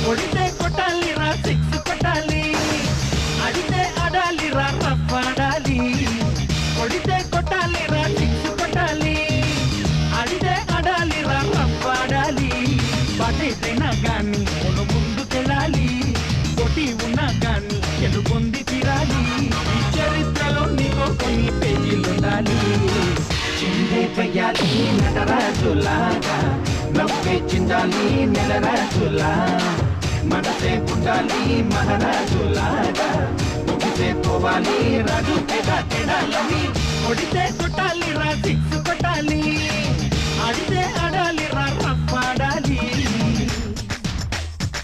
కొడితే కొట్టాలిరా సిక్స్ కొట్టాలి, అడితే ఆడాలిరా రఫ్ ఆడాలి. కొడితే కొట్టాలిరా సిక్స్ కొట్టాలి, అడితే ఆడాలిరా రఫ్ ఆడాలి. బాటైతేనా గాని కొను ముందుకెళ్ళాలి, కొట్టి ఉన్నా గాని గెలుపొంది తీరాలి. ఈ చరిత్రలో నీకో కొన్ని పేజీలుండాలి. చిందే చెయ్యాలి నటరాజులాగా, నవ్వే చిందాలి నెలరాజులా. మనసే పుట్టాలి మహారాజులాగా, ముగిసే పోవాలి రాజు తెడాలని. కొడితే కొట్టాలి రా సిక్స్ కొట్టాలి.